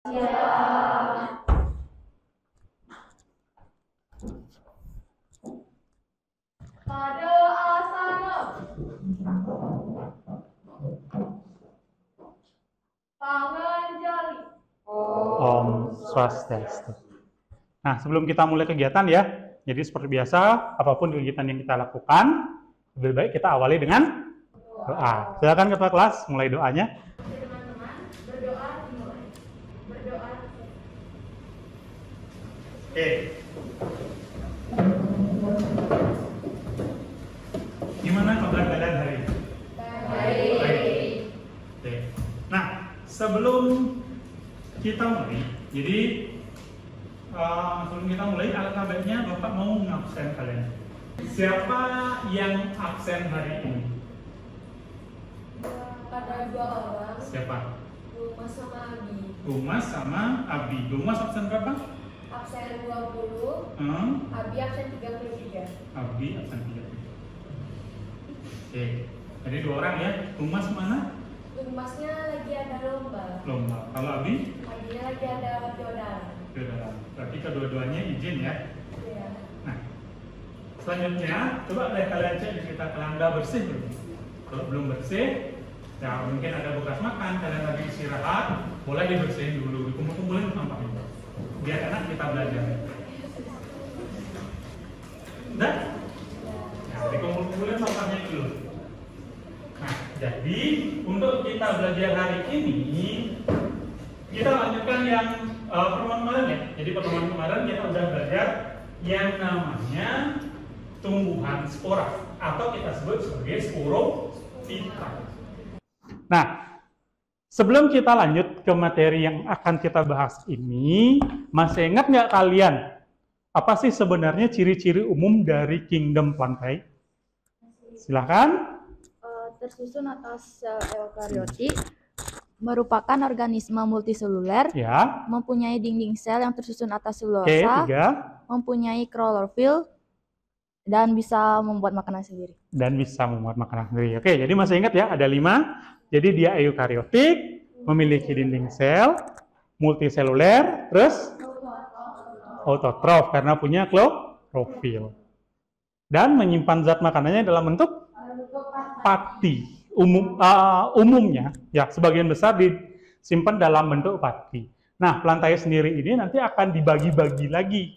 Pada asana. Tangan jari. Om Swastiastu. Nah, sebelum kita mulai kegiatan ya, jadi seperti biasa, apapun kegiatan yang kita lakukan, lebih baik kita awali dengan doa. Silakan ketua kelas, mulai doanya. Teman-teman, berdoa dimulai. Berdoa. Oke. Gimana kabar kalian hari ini? Baik. Oke. Nah, sebelum kita mulai, jadi sebelum kita mulai, alfabetnya Bapak mau ngabsen kalian. Siapa yang absen hari ini? Ada 2 orang. Siapa? Umas sama Abi. Umas sama Abi. Umas absen berapa? Absen 20. Abi absen 33. Abi absen 3. Oke. Jadi 2 orang ya. Umas mana? Umasnya lagi ada lomba. Lomba. Kalau Abi? Abinya lagi ada jodoh. Sudah. Berarti kedua-duanya izin ya. Iya. Nah, selanjutnya coba deh kalian cek di sekitar kalian udah bersih belum? Kalau belum bersih, ya mungkin ada bekas makan, kalian lagi istirahat, boleh dibersihin dulu, dikumpul-kumpulin sampahnya, biar enak kita belajar. Udah? Ya, dikumpul-kumpulin sampahnya dulu. Nah, jadi untuk kita belajar hari ini, kita lanjutkan yang pertemuan kemarin ya. Jadi pertemuan kemarin kita udah belajar yang namanya tumbuhan spora atau kita sebut sebagai sporophyta. Nah, sebelum kita lanjut ke materi yang akan kita bahas ini, masih ingat nggak kalian apa sih sebenarnya ciri-ciri umum dari kingdom plantae? Silahkan. Tersusun atas sel eukariotik, merupakan organisme multiseluler, Ya. mempunyai dinding sel yang tersusun atas Oke, selulosa, 3. mempunyai klorofil, dan bisa membuat makanan sendiri. Dan bisa membuat makanan sendiri. Oke, jadi masih ingat ya, ada 5. Jadi dia eukariotik, memiliki dinding sel, multiseluler, terus autotrof karena punya klorofil. Dan menyimpan zat makanannya dalam bentuk pati. Umumnya, ya sebagian besar disimpan dalam bentuk pati. Nah, plantae sendiri ini nanti akan dibagi-bagi lagi.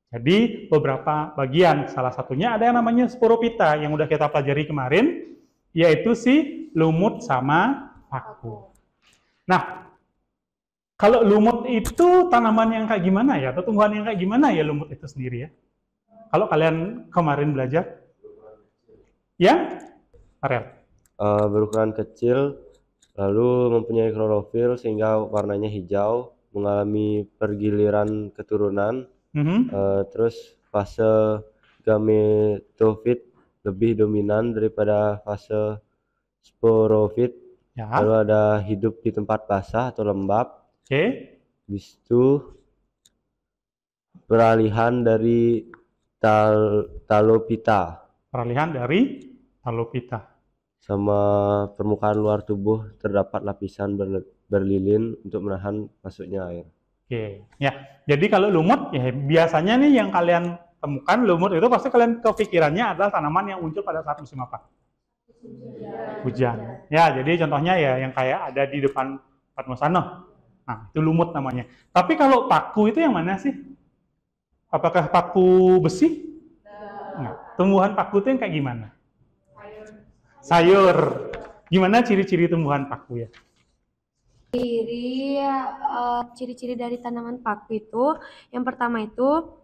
Jadi beberapa bagian, salah satunya ada yang namanya sporophyta yang udah kita pelajari kemarin, yaitu si lumut sama paku. Nah, kalau lumut itu tanaman yang kayak gimana ya, atau tumbuhan yang kayak gimana ya lumut itu sendiri ya? Kalau kalian kemarin belajar, ya, Ariel? Berukuran kecil, lalu mempunyai klorofil sehingga warnanya hijau, mengalami pergiliran keturunan. Terus fase gametofit lebih dominan daripada fase sporofit. Ya. Lalu ada hidup di tempat basah atau lembab. Oke. Habis itu peralihan dari talopita. Peralihan dari talopita. Sama permukaan luar tubuh terdapat lapisan berlilin untuk menahan masuknya air. Oke, ya. Jadi kalau lumut, ya biasanya nih yang kalian temukan lumut itu pasti kalian kepikirannya adalah tanaman yang muncul pada saat musim apa? Hujan. Ya, jadi contohnya ya yang kayak ada di depan Padmasana. Nah, itu lumut namanya. Tapi kalau paku itu yang mana sih? Apakah paku besi? Nah, tumbuhan paku itu yang kayak gimana? Sayur. Gimana ciri-ciri tumbuhan paku ya? Ciri-ciri dari tanaman paku itu, yang pertama itu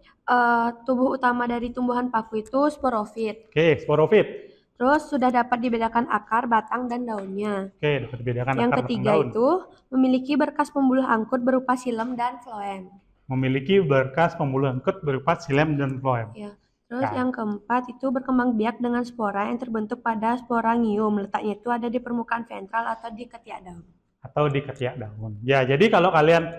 tubuh utama dari tumbuhan paku itu sporofit. Oke, sporofit. Terus sudah dapat dibedakan akar, batang, dan daunnya. Oke, dapat dibedakan Yang akar, ketiga batang, daun. itu memiliki berkas pembuluh angkut berupa xilem dan floem. Memiliki berkas pembuluh angkut berupa xilem dan floem. Ya. Terus Ya. yang keempat itu berkembang biak dengan spora yang terbentuk pada sporangium. Letaknya itu ada di permukaan ventral atau di ketiak daun. Atau di ketiak daun. Ya, jadi kalau kalian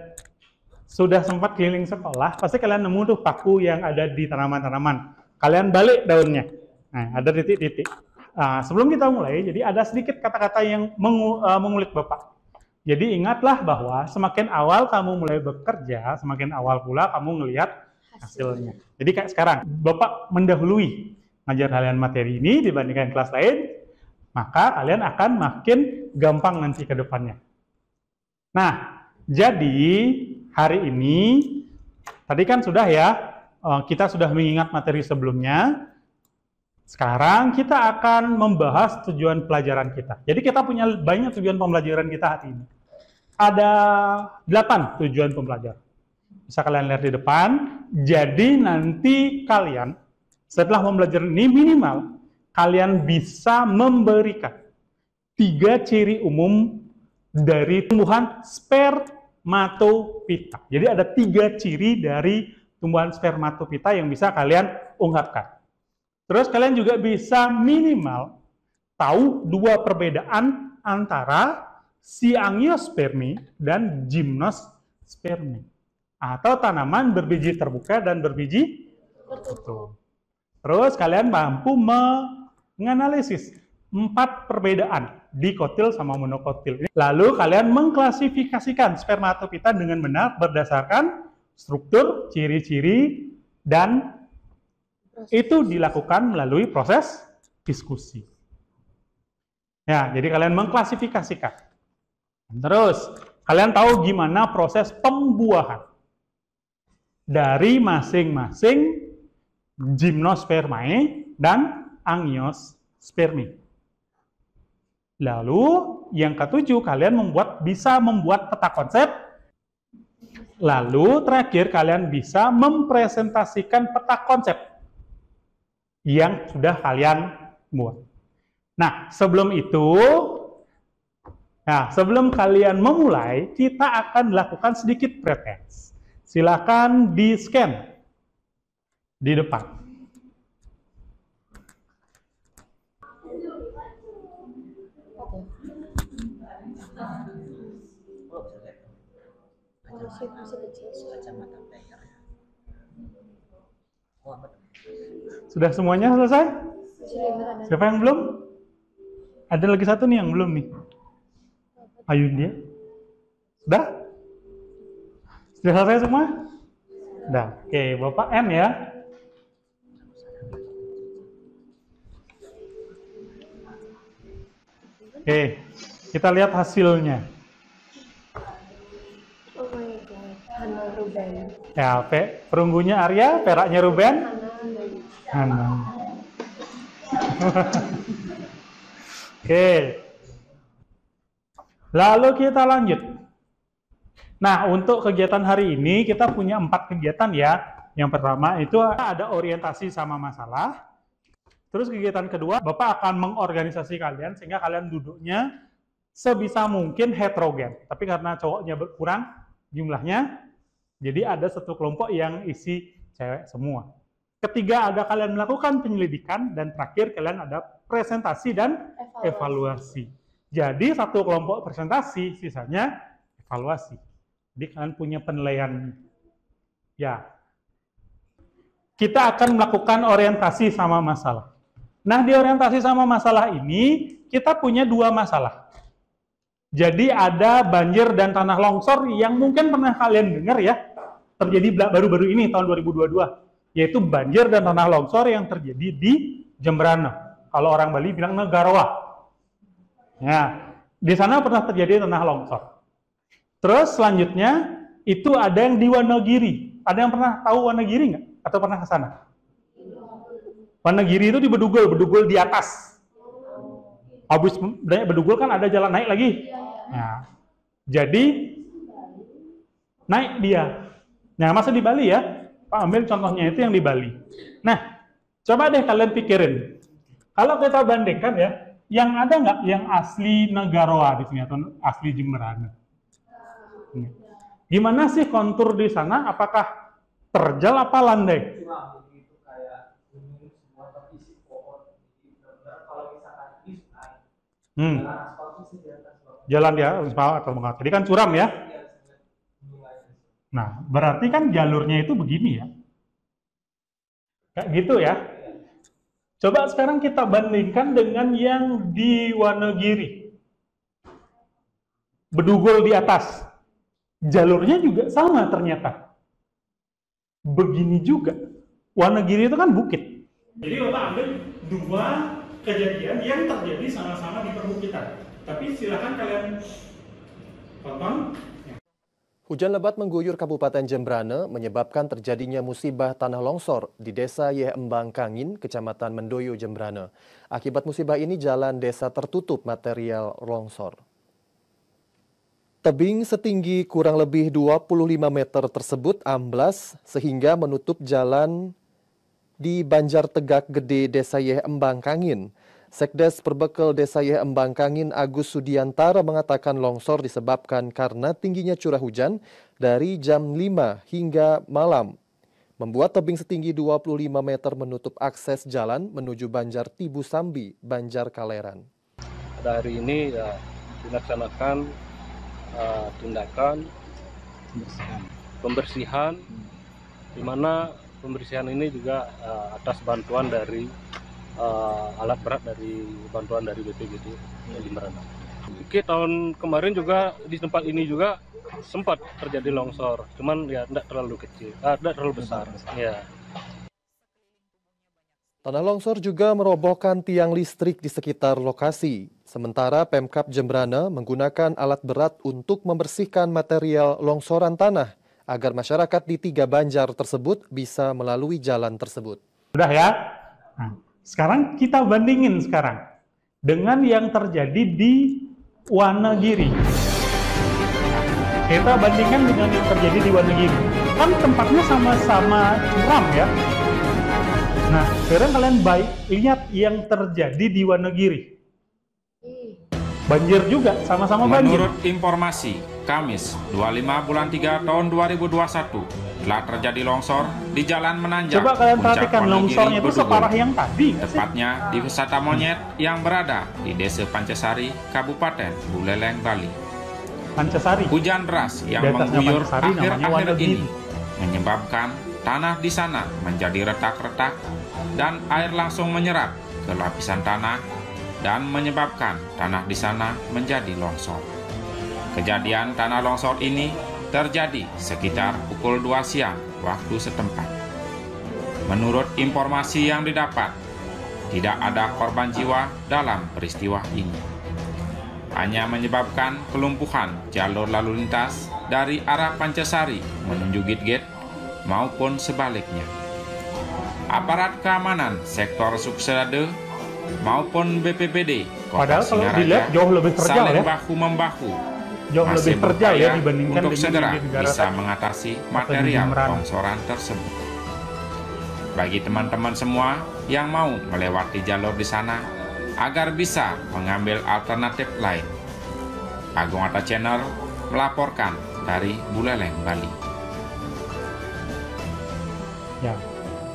sudah sempat keliling sekolah, pasti kalian nemu tuh paku yang ada di tanaman-tanaman. Kalian balik daunnya. Nah, ada titik-titik. Sebelum kita mulai, jadi ada sedikit kata-kata yang mengulik Bapak. Jadi ingatlah bahwa semakin awal kamu mulai bekerja, semakin awal pula kamu ngelihat hasilnya. Jadi kayak sekarang, Bapak mendahului ngajar kalian materi ini dibandingkan kelas lain, maka kalian akan makin gampang nanti ke depannya. Nah, jadi hari ini, tadi kan sudah ya, kita sudah mengingat materi sebelumnya. Sekarang kita akan membahas tujuan pelajaran kita. Jadi kita punya banyak tujuan pembelajaran kita hari ini. Ada 8 tujuan pembelajaran. Bisa kalian lihat di depan. Jadi nanti kalian setelah pembelajaran ini minimal kalian bisa memberikan 3 ciri umum dari tumbuhan spermatopita. Jadi ada 3 ciri dari tumbuhan spermatopita yang bisa kalian ungkapkan. Terus kalian juga bisa minimal tahu 2 perbedaan antara si angiospermi dan gymnospermi. Atau tanaman berbiji terbuka dan berbiji tertutup. Terus kalian mampu menganalisis 4 perbedaan dikotil sama monokotil. Lalu kalian mengklasifikasikan spermatopita dengan benar berdasarkan struktur, ciri-ciri, dan itu dilakukan melalui proses diskusi. Ya, jadi kalian mengklasifikasikan. Terus, kalian tahu gimana proses pembuahan dari masing-masing gymnospermae dan angiospermi. Lalu, yang ketujuh, kalian bisa membuat peta konsep. Lalu, terakhir, kalian bisa mempresentasikan peta konsep yang sudah kalian buat. Nah, sebelum kalian memulai, kita akan lakukan sedikit pretest. Silakan di-scan di depan. Sudah semuanya selesai? Siapa yang belum? Ada lagi satu nih yang belum nih. Ayo dia. Sudah? Sudah selesai semua? Sudah. Oke, Bapak M ya. Oke, kita lihat hasilnya. Oh my god, Hana Ruben. Ya, perunggunya Arya, peraknya Ruben. Hana. Oke. Lalu kita lanjut. Nah, untuk kegiatan hari ini kita punya 4 kegiatan ya. Yang pertama itu ada orientasi sama masalah. Terus kegiatan kedua, Bapak akan mengorganisasi kalian sehingga kalian duduknya sebisa mungkin heterogen. Tapi karena cowoknya berkurang jumlahnya, jadi ada satu kelompok yang isi cewek semua. Ketiga, ada kalian melakukan penyelidikan, dan terakhir kalian ada presentasi dan evaluasi. Jadi satu kelompok presentasi, sisanya evaluasi. Jadi kalian punya penilaian. Ya, kita akan melakukan orientasi sama masalah. Nah, di orientasi sama masalah ini kita punya 2 masalah. Jadi ada banjir dan tanah longsor yang mungkin pernah kalian dengar ya, terjadi baru-baru ini tahun 2022. Yaitu banjir dan tanah longsor yang terjadi di Jemberana. Kalau orang Bali bilang Negarawa. Ya, di sana pernah terjadi tanah longsor. Terus selanjutnya itu ada yang di Wonogiri. Ada yang pernah tahu Wonogiri nggak? Atau pernah ke sana? Wonogiri itu di Bedugul di atas. Habis Bedugul kan ada jalan naik lagi. Nah, jadi naik dia. Nah, masa di Bali ya? Pak ambil contohnya itu yang di Bali. Nah, coba deh kalian pikirin. Kalau kita bandingkan ya, yang ada nggak yang asli Negarawa di sini atau asli Jemberana? Gimana sih kontur di sana? Apakah terjal apa landai? Jalan ya, atau enggak? Jadi kan curam ya. Nah, berarti kan jalurnya itu begini ya. Kayak gitu ya. Coba sekarang kita bandingkan dengan yang di Wonogiri. bedugul di atas. Jalurnya juga sama ternyata. Begini juga. Wonogiri itu kan bukit. Jadi Bapak ambil dua kejadian yang terjadi sama-sama di perbukitan. Tapi silakan kalian tonton. Hujan lebat mengguyur Kabupaten Jembrana menyebabkan terjadinya musibah tanah longsor di Desa Yehembang Kangin, Kecamatan Mendoyo, Jembrana. Akibat musibah ini jalan desa tertutup material longsor. Tebing setinggi kurang lebih 25 meter tersebut amblas sehingga menutup jalan di Banjar Tegak Gede Desa Yehembang Kangin. Sekdes Perbekel Desa Yehembang Kangin Agus Sudiantara mengatakan longsor disebabkan karena tingginya curah hujan dari jam 5 hingga malam, membuat tebing setinggi 25 meter menutup akses jalan menuju Banjar Tibu Sambi, Banjar Kaleran. Pada hari ini ya, dilaksanakan tindakan pembersihan, di mana pembersihan ini juga atas bantuan dari alat berat dari bantuan dari BPBD Jembrana. Oke, tahun kemarin juga di tempat ini juga sempat terjadi longsor, cuman ya tidak terlalu kecil, tidak terlalu besar. Ya. Tanah longsor juga merobohkan tiang listrik di sekitar lokasi. Sementara Pemkab Jembrana menggunakan alat berat untuk membersihkan material longsoran tanah agar masyarakat di 3 banjar tersebut bisa melalui jalan tersebut. Sudah ya? Nah, sekarang kita bandingin sekarang dengan yang terjadi di Wonogiri. Kita bandingkan dengan yang terjadi di Wonogiri. Kan tempatnya sama-sama curam ya. Nah, sekarang kalian lihat yang terjadi di Wonogiri. Banjir juga, sama-sama banjir. Menurut informasi, Kamis 25 bulan 3 tahun 2021 telah terjadi longsor di Jalan Menanjak. Coba kalian Puncak perhatikan Wonogiri, longsornya itu Bedugul. separah yang tadi. Tepatnya di wisata monyet yang berada di Desa Pancasari, Kabupaten Buleleng, Bali. Pancasari. Hujan deras yang Di atasnya mengguyur Pancasari namanya akhir-akhir Wonogiri. ini menyebabkan tanah di sana menjadi retak-retak dan air langsung menyerap ke lapisan tanah dan menyebabkan tanah di sana menjadi longsor. Kejadian tanah longsor ini terjadi sekitar pukul 2 siang waktu setempat. Menurut informasi yang didapat, tidak ada korban jiwa dalam peristiwa ini. Hanya menyebabkan kelumpuhan jalur lalu lintas dari arah Pancasari menuju Gitgit maupun sebaliknya. Aparat keamanan sektor Suksesade maupun BPBD Kota Padahal kalau Singaraja dilihat jauh lebih terjal saling ya. bahu-membahu Jauh masih lebih terjal ya berupaya dibandingkan untuk dengan segera yang di negara bisa mengatasi material longsoran tersebut. Bagi teman-teman semua yang mau melewati jalur di sana agar bisa mengambil alternatif lain, Agung Atta Channel melaporkan dari Buleleng, Bali. Ya.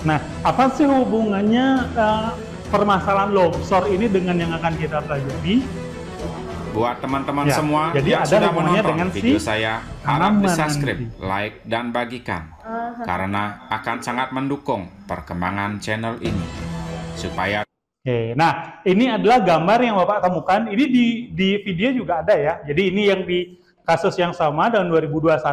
Nah, apa sih hubungannya permasalahan longsor ini dengan yang akan kita pelajari? Buat teman-teman Ya, semua jadi yang ada sudah hubungannya menonton dengan video si saya, harap tanaman di-subscribe, nanti. like, dan bagikan. Karena akan sangat mendukung perkembangan channel ini. Supaya Oke, nah ini adalah gambar yang Bapak temukan. Ini di video juga ada ya. Jadi ini yang di kasus yang sama tahun 2021,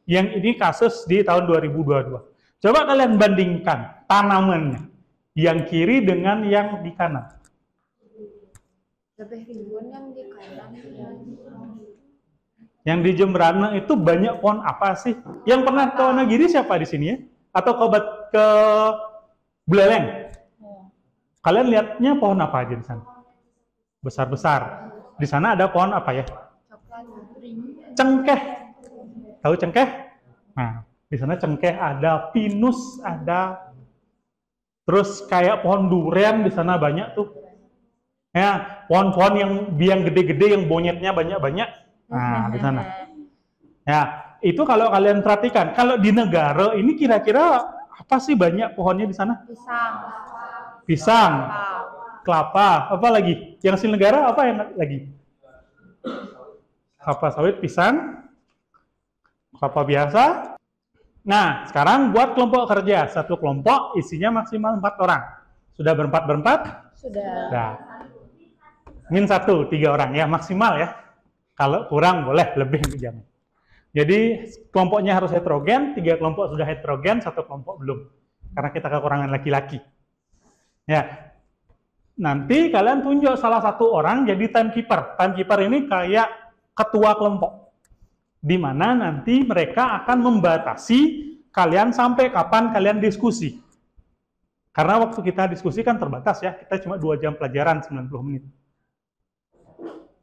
yang ini kasus di tahun 2022. Coba kalian bandingkan tanamannya, yang kiri dengan yang di kanan. Lebih ribuan yang di kanan. Yang di Jembrana itu banyak pohon apa sih? Yang pernah ke Wonogiri siapa di sini ya? Atau ke Buleleng? Kalian lihatnya pohon apa aja di sana? Besar-besar. Di sana ada pohon apa ya? Cengkeh. Tahu cengkeh? Nah, di sana cengkeh ada, pinus ada. Terus kayak pohon durian di sana banyak tuh. Ya, pohon-pohon yang gede-gede yang bonyetnya banyak-banyak. Nah, di sana. Ya, itu kalau kalian perhatikan, kalau di negara ini kira-kira apa sih banyak pohonnya di sana? Pisang. Pisang, kelapa, apa lagi? Yang di negara apa yang lagi? Kelapa sawit, pisang, kelapa biasa. Nah, sekarang buat kelompok kerja. Satu kelompok isinya maksimal 4 orang. Sudah berempat? Sudah. Nah, min 1, 3 orang ya maksimal ya. Kalau kurang boleh, lebih jangan. Jadi kelompoknya harus heterogen, 3 kelompok sudah heterogen, 1 kelompok belum. Karena kita kekurangan laki-laki. Ya. Nanti kalian tunjuk salah satu orang jadi timekeeper. Timekeeper ini kayak ketua kelompok. Di mana nanti mereka akan membatasi kalian sampai kapan kalian diskusi. Karena waktu kita diskusi kan terbatas ya, kita cuma 2 jam pelajaran 90 menit.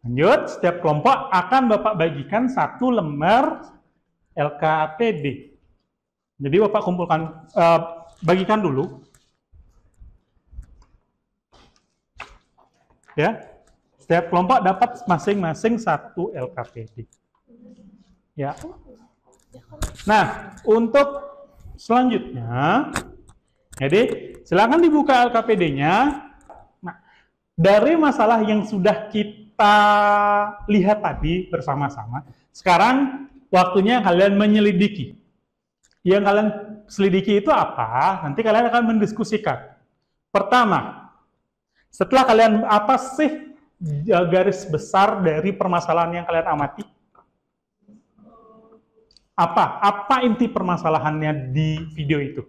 Lanjut, setiap kelompok akan Bapak bagikan 1 lembar LKPD. Jadi Bapak kumpulkan, bagikan dulu. Ya, setiap kelompok dapat masing-masing 1 LKPD. Ya. Nah, untuk selanjutnya, jadi silakan dibuka LKPD-nya. Nah, dari masalah yang sudah kita lihat tadi bersama-sama, sekarang waktunya kalian menyelidiki. Yang kalian selidiki itu apa? Nanti kalian akan mendiskusikan. Pertama, setelah kalian apa sih garis besar dari permasalahan yang kalian amati? Apa inti permasalahannya di video itu?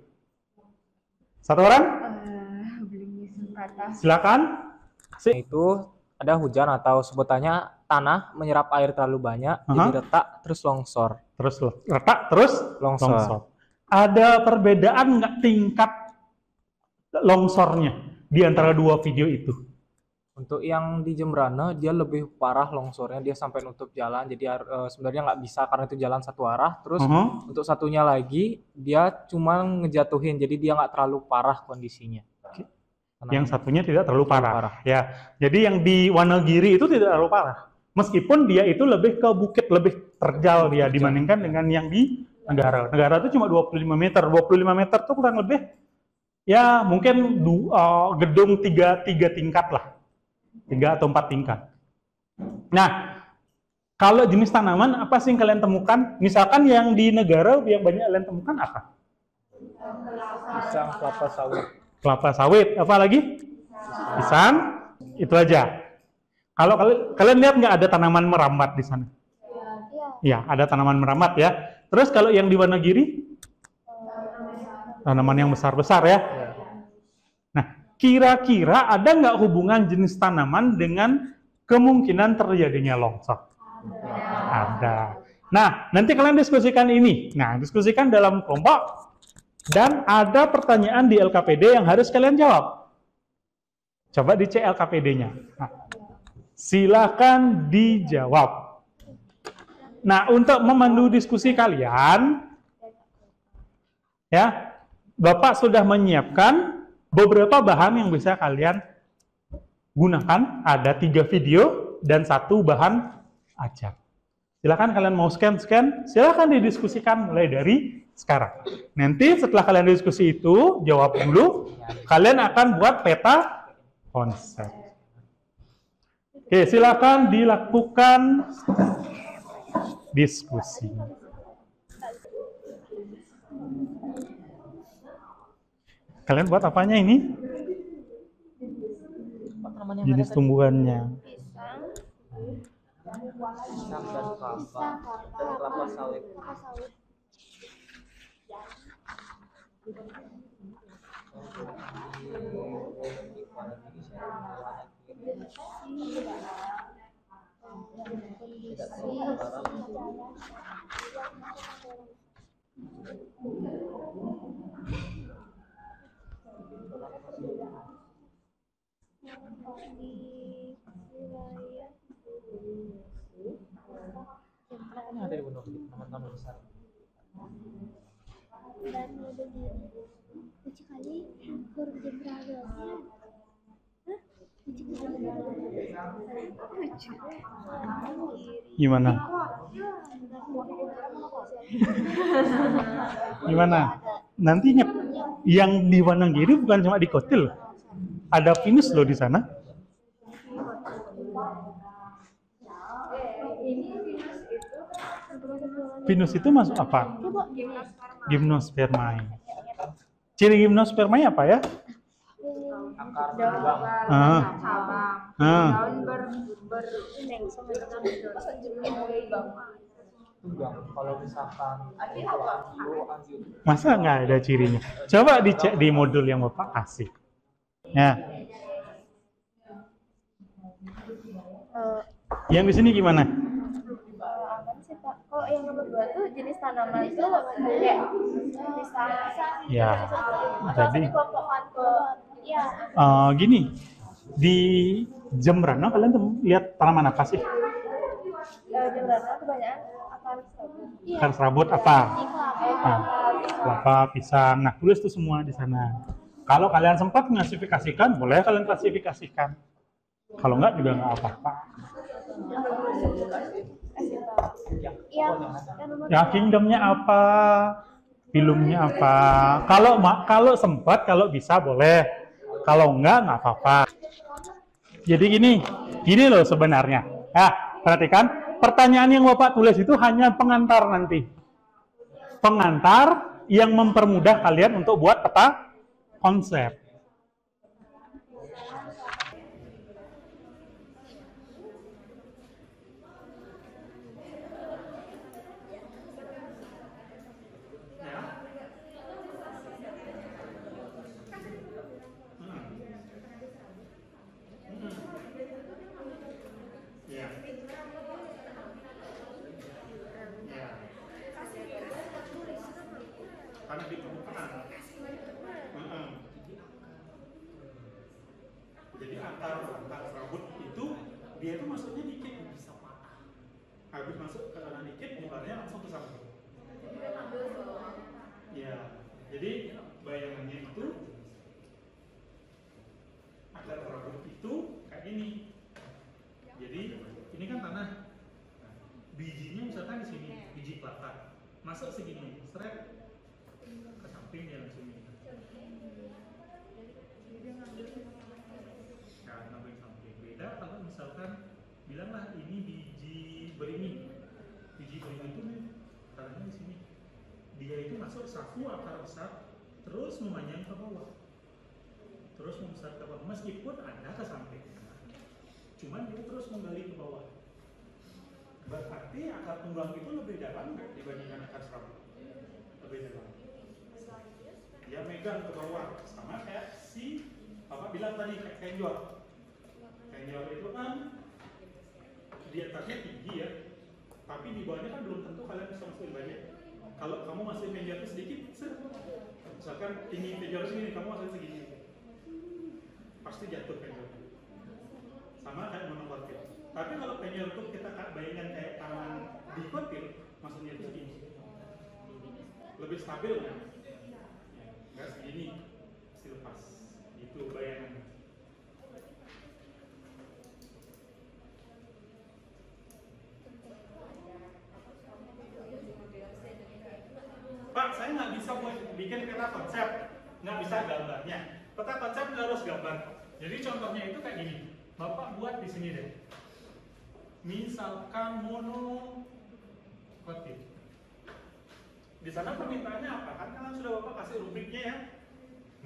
Satu orang? Silakan. Itu ada hujan atau sebutannya tanah menyerap air terlalu banyak, jadi retak terus longsor. Terus retak terus Longsor. Ada perbedaan nggak tingkat longsornya di antara 2 video itu? Untuk yang di Jembrana dia lebih parah longsornya, dia sampai nutup jalan, jadi sebenarnya nggak bisa karena itu jalan satu arah. Terus untuk satunya lagi dia cuma ngejatuhin, jadi dia nggak terlalu parah kondisinya. Yang satunya tidak terlalu parah. Ya, jadi yang di Wonogiri itu tidak terlalu parah. Meskipun dia itu lebih ke bukit, lebih terjal dia dibandingkan dengan yang di Negara. Negara itu cuma 25 meter. 25 meter itu kurang lebih ya mungkin gedung 3 tingkat lah. 3 atau 4 tingkat. Nah, kalau jenis tanaman apa sih yang kalian temukan? Misalkan yang di Negara yang banyak kalian temukan apa? Pisang, kelapa sawit. Kelapa sawit, apa lagi? Pisang, itu aja. Kalau kalian lihat nggak ada tanaman merambat di sana? Ya, ada tanaman merambat ya. Terus kalau yang di Wonogiri? Tanaman yang besar-besar ya. Nah, kira-kira ada nggak hubungan jenis tanaman dengan kemungkinan terjadinya longsor? Ada. Nah, nanti kalian diskusikan ini. Nah, diskusikan dalam kelompok. Dan ada pertanyaan di LKPD yang harus kalian jawab. Coba dicek LKPD-nya. Nah, silakan dijawab. Nah, untuk memandu diskusi kalian, ya, Bapak sudah menyiapkan beberapa bahan yang bisa kalian gunakan. Ada 3 video dan 1 bahan ajar. Silakan kalian mau scan, silakan didiskusikan mulai dari sekarang. Nanti setelah kalian diskusi itu, jawab dulu, kalian akan buat peta konsep. Oke, silakan dilakukan diskusi. Kalian buat apanya ini? Jenis tumbuhannya. Pisang dan kelapa sawit. Ini ada di Wonogiri, teman-teman besar. Dan lucu kali huruf Jembrana. Gimana? Gimana? Nanti ingat, yang di Wonogiri bukan cuma di Kotil. Ada pinus loh di sana. Pinus itu masuk apa? Gymnospermae. Ciri Gymnospermae apa ya? Akar daun beruning sama dengan betul. Tunggang. Kalau misalkan anjir. Masa nggak ada cirinya? Coba dicek di modul yang Bapak kasih. Ya. Yang di sini gimana? Apa sih Pak? Kalau yang nomor 2 tuh jenis tanaman itu kayak pisang. Ya. Tadi Dikelompokkan ke ya. gini, di Jembrana kalian tuh lihat tanaman apa sih? Jembrana kebanyakan akar serabut. Akar serabut apa? Kelapa, pisang. Nah, tulis tuh semua di sana. Kalau kalian sempat menklasifikasikan, boleh kalian klasifikasikan. Kalau enggak juga nggak apa-apa. Ya, kingdomnya apa? Filumnya apa? Kalau sempat, kalau bisa boleh. Kalau enggak apa-apa. Jadi gini loh sebenarnya. Ya, perhatikan, pertanyaan yang Bapak tulis itu hanya pengantar nanti. Pengantar yang mempermudah kalian untuk buat peta konsep. Karena di permukaan. Jadi akar serabut itu dia itu masuknya dikit bisa patah. Habis masuk ke tanah dikit, bukannya langsung ke sabut. Ya, jadi bayangannya itu akar serabut itu kayak gini. Jadi ini kan tanah. Bijinya misalkan di sini, biji kelapa. Masuk segini, seret ke samping dia langsung ini. Nah, ngambil samping. Beda kalau misalkan bilanglah ini biji beringin. Biji beringin itu nih, tanahnya di sini. Dia itu masuk saku akar besar, terus memanjang ke bawah. Terus membesar ke bawah, meskipun ada ke samping. Cuman dia terus menggali ke bawah. Berarti akar tunggang itu lebih dalam nggak dibandingkan akar serabut? Lebih dalam. Dia megang ke bawah, sama kayak si Bapak bilang tadi kayak kenjor. Kenjor itu kan di atasnya tinggi ya, tapi di bawahnya kan belum tentu kalian bisa masukin banyak. Kalau kamu masukin kenjor itu sedikit, misalkan tinggi kenjor segini, kamu masukin segini, pasti jatuh kenjor. Sama kayak monokotil. Tapi kalau penjor itu kita bayangkan kayak tangan di kotil, maksudnya itu segini. Lebih stabil kan? Enggak segini, pasti lepas. Itu bayangannya. Pak, saya nggak bisa bikin peta konsep, nggak bisa gambarnya. Peta konsep nggak harus gambar. Jadi contohnya itu kayak gini. Bapak buat di sini deh. Misalkan monokotil. Di sana permintaannya apa? Kan sudah Bapak kasih rubriknya ya.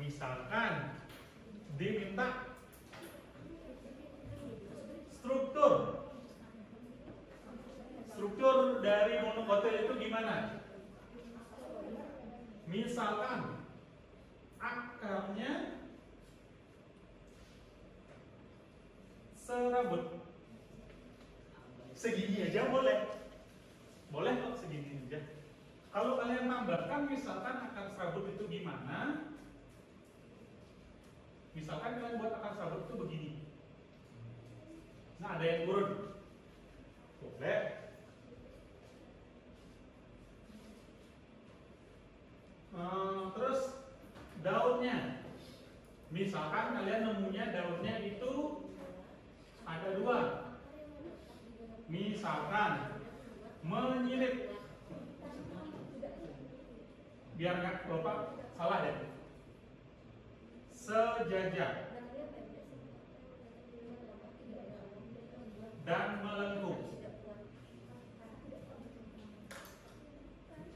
Misalkan diminta struktur dari monokotil itu gimana? Misalkan akarnya serabut. Segini aja boleh. Boleh kok segini aja. Kalau kalian tambahkan misalkan akar serabut itu gimana? Misalkan kalian buat akar serabut itu begini. Nah, ada yang turun. Boleh. Terus daunnya. Misalkan kalian nemunya daunnya itu ada 2. Misalkan menyilip. Biar nggak Bapak salah deh. Sejajar dan melengkung.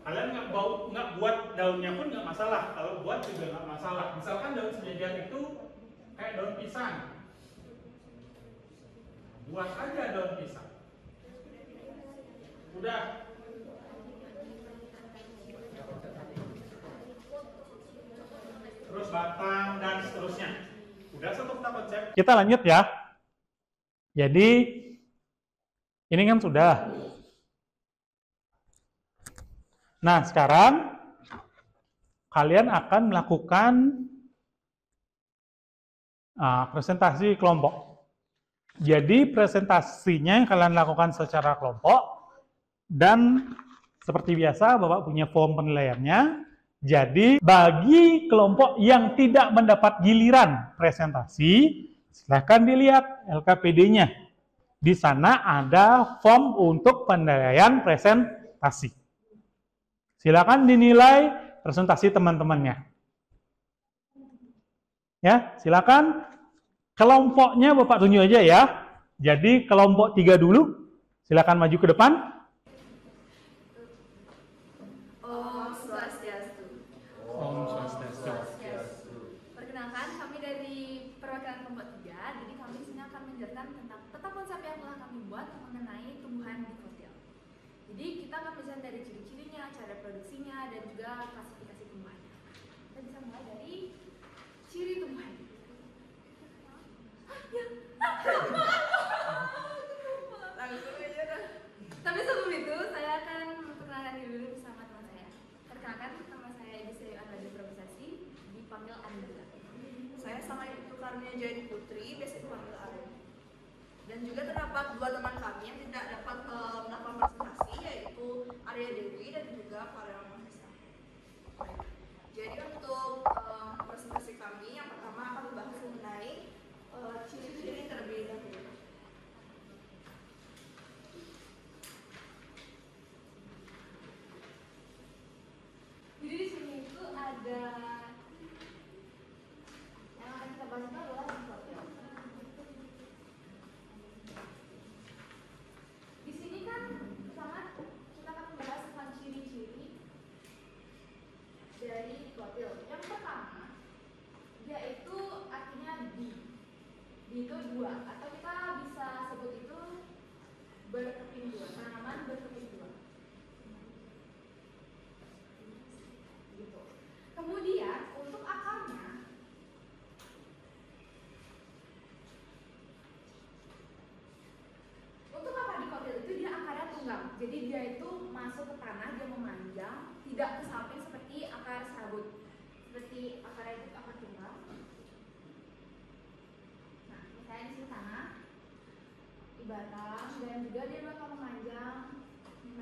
Kalian nggak buat daunnya pun nggak masalah. Kalau buat juga nggak masalah. Misalkan daun sejajar itu kayak daun pisang. Buat aja daun pisang. Udah. Terus batang dan seterusnya. Udah satu kita konsep. Kita lanjut ya. Jadi ini kan sudah. Nah, sekarang kalian akan melakukan presentasi kelompok. Jadi presentasinya yang kalian lakukan secara kelompok dan seperti biasa Bapak punya form penilaiannya. Jadi bagi kelompok yang tidak mendapat giliran presentasi, silahkan dilihat LKPD-nya. Di sana ada form untuk penilaian presentasi. Silakan dinilai presentasi teman-temannya. Ya, silakan. Kelompoknya Bapak tunjuk aja ya. Jadi kelompok 3 dulu. Silakan maju ke depan. Om Swastiastu. Om Swastiastu. Perkenalkan, kami dari perwakilan kelompok 3. Jadi kami di sini akan menjelaskan tentang peta konsep yang telah kami buat mengenai tumbuhan difodil. Jadi kita akan menjelaskan dari ciri-cirinya, cara produksinya, dan juga klasifikasi tumbuhannya. Kita bisa mulai dari ciri tumbuhan. Tapi sebelum itu, saya akan memperkenalkan diri dulu bersama teman saya. Perkenalkan, nama saya Ibu Sri Anda Improvisasi, dipanggil Anda. Saya sama Ibu Karnia Jayadi Putri, biasa dipanggil Aren. Dan juga terdapat dua teman kami yang tidak dapat melakukan presentasi, yaitu Arya Dewi dan juga Farel Mahesa. Jadi untuk presentasi kami, yang pertama akan membahas mengenai ciri-ciri terlebih dahulu. Jadi di sini itu ada yang akan kita bahas itu adalah difodil. Di sini kan sangat kita akan membahas tentang ciri-ciri dari difodil. Yang pertama, dia itu artinya di itu dua, atau kita bisa sebut itu berkeping dua, tanaman berkeping dua. Gitu. Kemudian untuk akarnya, untuk akar difodil itu dia akarnya tunggal. Jadi dia itu masuk ke tanah, dia memanjang, tidak ke samping seperti akar serabut. Seperti akarnya itu akar tunggal. Nah, misalnya di sini tanah, di batang, dan juga dia bakal memanjang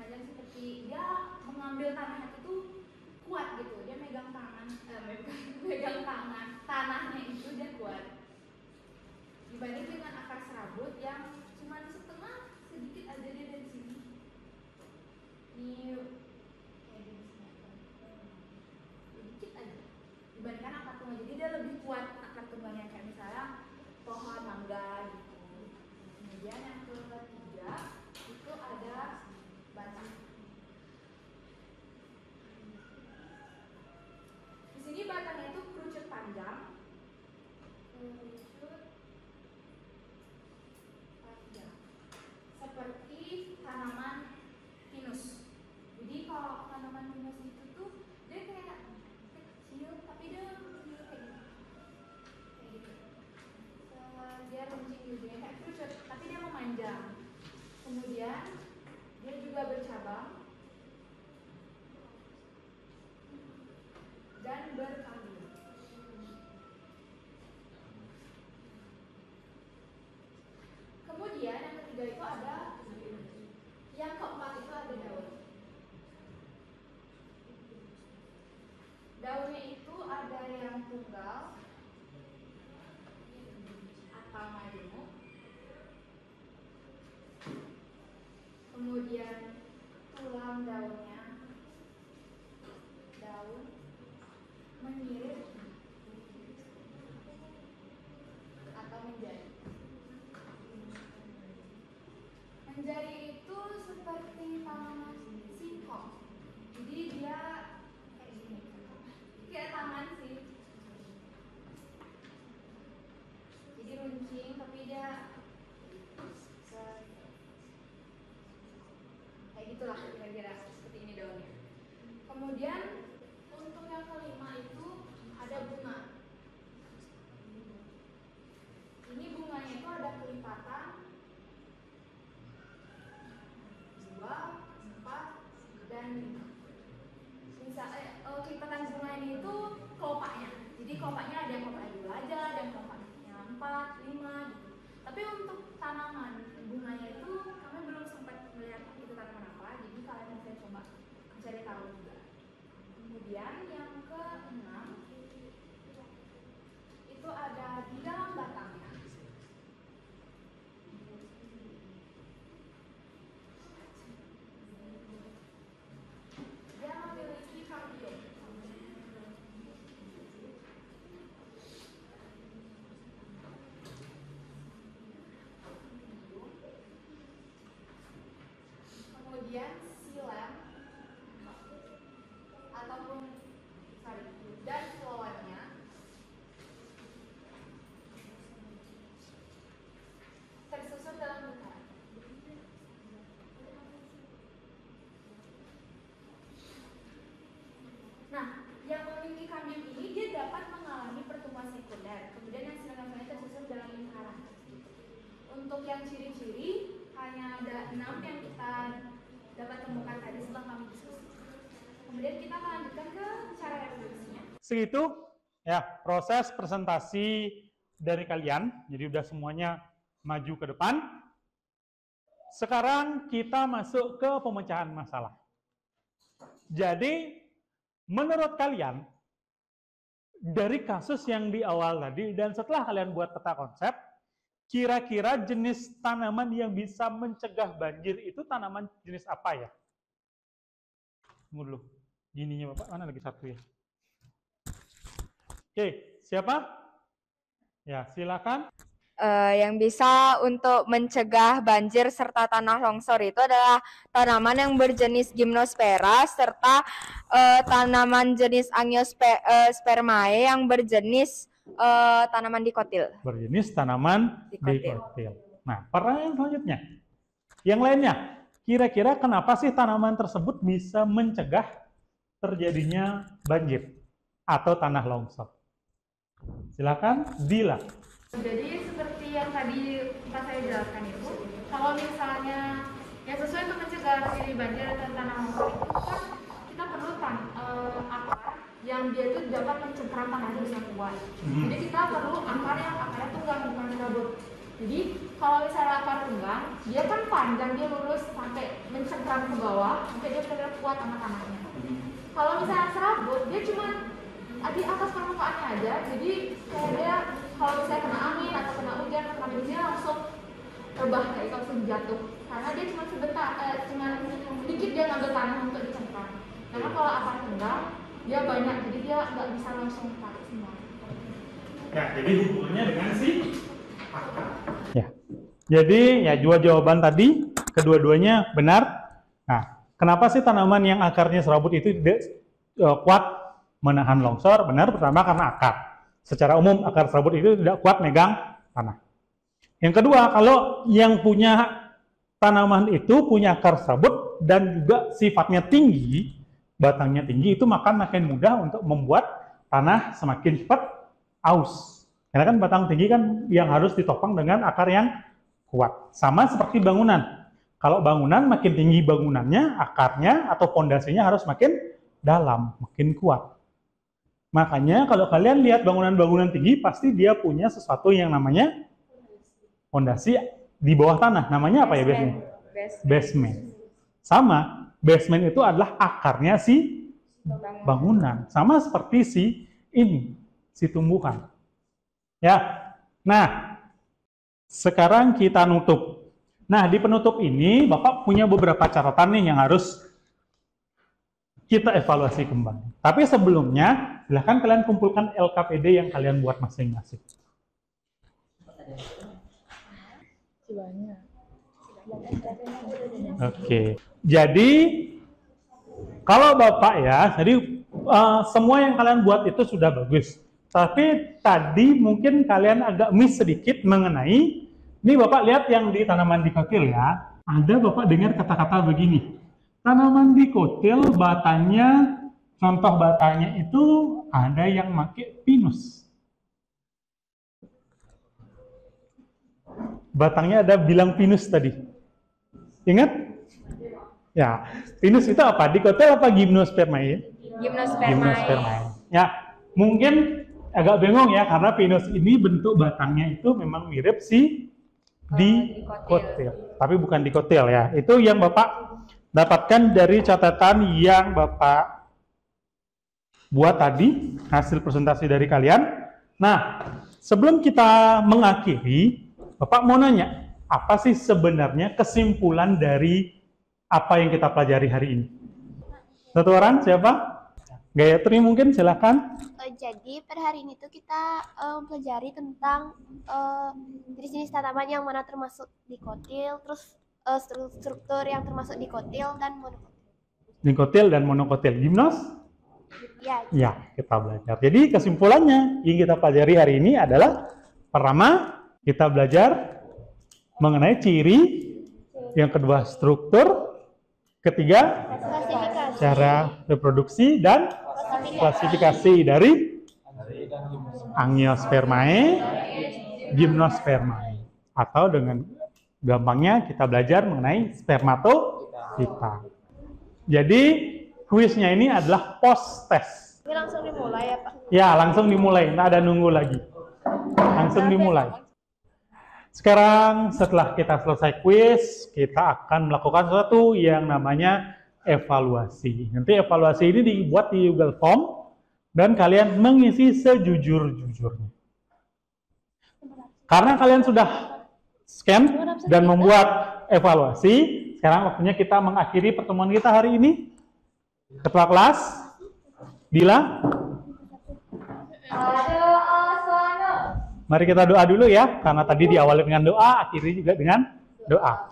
seperti dia mengambil tanah itu kuat gitu. Dia megang tangan, tanahnya itu dia kuat. Dibanding dengan akar serabut yang cuma setengah sedikit aja dia dari sini. Ini kayak di sini sedikit aja. Dibandingkan akar tunggal, jadi dia lebih kuat akar tunggalnya, kayak misalnya pohon mangga gitu. Kemudian yang ketiga itu ada batang. Di sini batangnya itu kerucut panjang. Seperti tanaman pinus. Jadi kalau tanaman pinus itu tuh dia kayak kecil, tapi dia kayak gitu. Dia runcing ujungnya kayak kerucut, tapi dia memanjang. Kemudian dia juga bercabang dan berkambil. Kemudian yang ketiga itu ada, yang keempat itu ada daun. Daunnya itu ada yang tunggal atau majemuk. Kemudian tulang daunnya, daun menyirit atau menjadi. Menjadi itu seperti tanaman singkong. Jadi dia kayak gini, kayak tangan sih. Jadi runcing, tapi dia yang kelima itu ada bunga. Ini bunganya itu ada kelipatan 2, 4, dan 5. Kelipatan bunga ini itu kelopaknya. Jadi kelopaknya ada yang kelopaknya 2 aja, ada yang kelopaknya 4, 5 gitu. Tapi untuk tanaman bunganya itu kami belum sempat melihat itu tanaman apa, jadi kalian bisa coba cari tahu juga. Kemudian yang ke-6 itu ada di dalam batangnya. Dia memiliki kambium. Kemudian silam ataupun dan flowernya tersusun dalam lingkaran. Nah, yang memiliki kambium ini dia dapat mengalami pertumbuhan sekunder. Kemudian yang silam-silamnya tersusun dalam lingkaran. Untuk yang ciri-ciri hanya ada 6 yang kita dapat temukan tadi setelah kami diskusi. Kemudian kita akan lanjutkan ke cara reproduksinya. Segitu ya proses presentasi dari kalian. Jadi udah semuanya maju ke depan. Sekarang kita masuk ke pemecahan masalah. Jadi menurut kalian dari kasus yang di awal tadi dan setelah kalian buat peta konsep, kira-kira jenis tanaman yang bisa mencegah banjir itu tanaman jenis apa ya? Tunggu dulu. Gininya Bapak, mana lagi satu ya? Oke, siapa? Ya, silakan. Yang bisa untuk mencegah banjir serta tanah longsor itu adalah tanaman yang berjenis Gymnosperma serta tanaman jenis Angiospermae yang berjenis tanaman dikotil. Berjenis tanaman dikotil. Nah, pertanyaan selanjutnya. Yang lainnya, kira-kira kenapa sih tanaman tersebut bisa mencegah terjadinya banjir atau tanah longsor? Silakan, Dila. Jadi seperti yang tadi saya jelaskan itu, kalau misalnya yang sesuai untuk mencegah terjadi banjir atau tanah longsor itu kan kita perlu akar yang dia itu dapat mencengkeram tanah dengan kuat. Jadi kita perlu akar yang akarnya tunggang bukan serabut. Jadi kalau misalnya akar tunggang, dia kan panjang, dia lurus sampai mencengkeram ke bawah, sampai dia benar-benar kuat sama tanahnya. Kalau misalnya serabut, dia cuma di atas permukaannya aja, jadi kayak dia kalau misalnya kena angin atau kena hujan, dia langsung rebah kayak langsung jatuh. Karena dia cuma sebentar, cuma sedikit dia ngambil tanah untuk dicengkeram. Karena kalau akar tunggang, dia banyak, jadi dia nggak bisa langsung pakai semua. Ya, jadi hubungannya dengan si akar. Ya, jadi ya dua jawaban tadi, kedua-duanya benar. Nah, kenapa sih tanaman yang akarnya serabut itu kuat menahan longsor? Benar, pertama karena akar. Secara umum akar serabut itu tidak kuat megang tanah. Yang kedua, kalau yang punya tanaman itu punya akar serabut dan juga sifatnya tinggi, batangnya tinggi, itu maka makin mudah untuk membuat tanah semakin cepat aus. Karena kan batang tinggi kan yang harus ditopang dengan akar yang kuat. Sama seperti bangunan. Kalau bangunan makin tinggi bangunannya, akarnya atau pondasinya harus makin dalam, makin kuat. Makanya kalau kalian lihat bangunan-bangunan tinggi, pasti dia punya sesuatu yang namanya pondasi di bawah tanah. Namanya apa ya biasanya? Basement. Sama, basement itu adalah akarnya si bangunan. Sama seperti si tumbuhan. Ya. Nah, sekarang kita nutup. Nah, di penutup ini Bapak punya beberapa catatan nih yang harus kita evaluasi kembali. Tapi sebelumnya, silahkan kalian kumpulkan LKPD yang kalian buat masing-masing. Oke, jadi kalau Bapak ya, jadi semua yang kalian buat itu sudah bagus. Tapi tadi mungkin kalian agak miss sedikit mengenai, ini Bapak lihat yang di tanaman dikotil ya, ada Bapak dengar kata-kata begini. Tanaman dikotil batangnya contoh batanya itu ada yang pakai pinus. Batangnya ada bilang pinus tadi. Ingat? Ya, pinus itu apa? Dikotil apa gimnospermae? Gimnospermae. Ya, mungkin agak bingung ya, karena pinus ini bentuk batangnya itu memang mirip si dikotil. Tapi bukan dikotil ya. Itu yang Bapak dapatkan dari catatan yang Bapak buat tadi, hasil presentasi dari kalian. Nah, sebelum kita mengakhiri, Bapak mau nanya, apa sih sebenarnya kesimpulan dari apa yang kita pelajari hari ini? Satu orang, siapa? Gayatri mungkin, silakan. Jadi pada hari ini tuh kita mempelajari tentang jenis-jenis tanaman yang mana termasuk dikotil, terus struktur yang termasuk dikotil dan monokotil. Dikotil dan monokotil. Gimnos? Ya. Ya, kita belajar. Jadi kesimpulannya yang kita pelajari hari ini adalah pertama, kita belajar mengenai ciri, yang kedua struktur, ketiga cara reproduksi dan klasifikasi dari Angiospermae, Gymnospermae, atau dengan gampangnya kita belajar mengenai spermatofita. Jadi kuisnya ini adalah post test. Ini langsung dimulai ya Pak? Ya, langsung dimulai, nggak ada nunggu lagi. Langsung dimulai. Sekarang setelah kita selesai kuis, kita akan melakukan sesuatu yang namanya evaluasi. Nanti evaluasi ini dibuat di Google Form dan kalian mengisi sejujur-jujurnya. Karena kalian sudah scan dan membuat evaluasi, sekarang waktunya kita mengakhiri pertemuan kita hari ini. Ketua kelas, Dila. Mari kita doa dulu ya, karena tadi diawali dengan doa, akhiri juga dengan doa.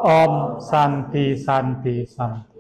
Om Santi Santi Santi.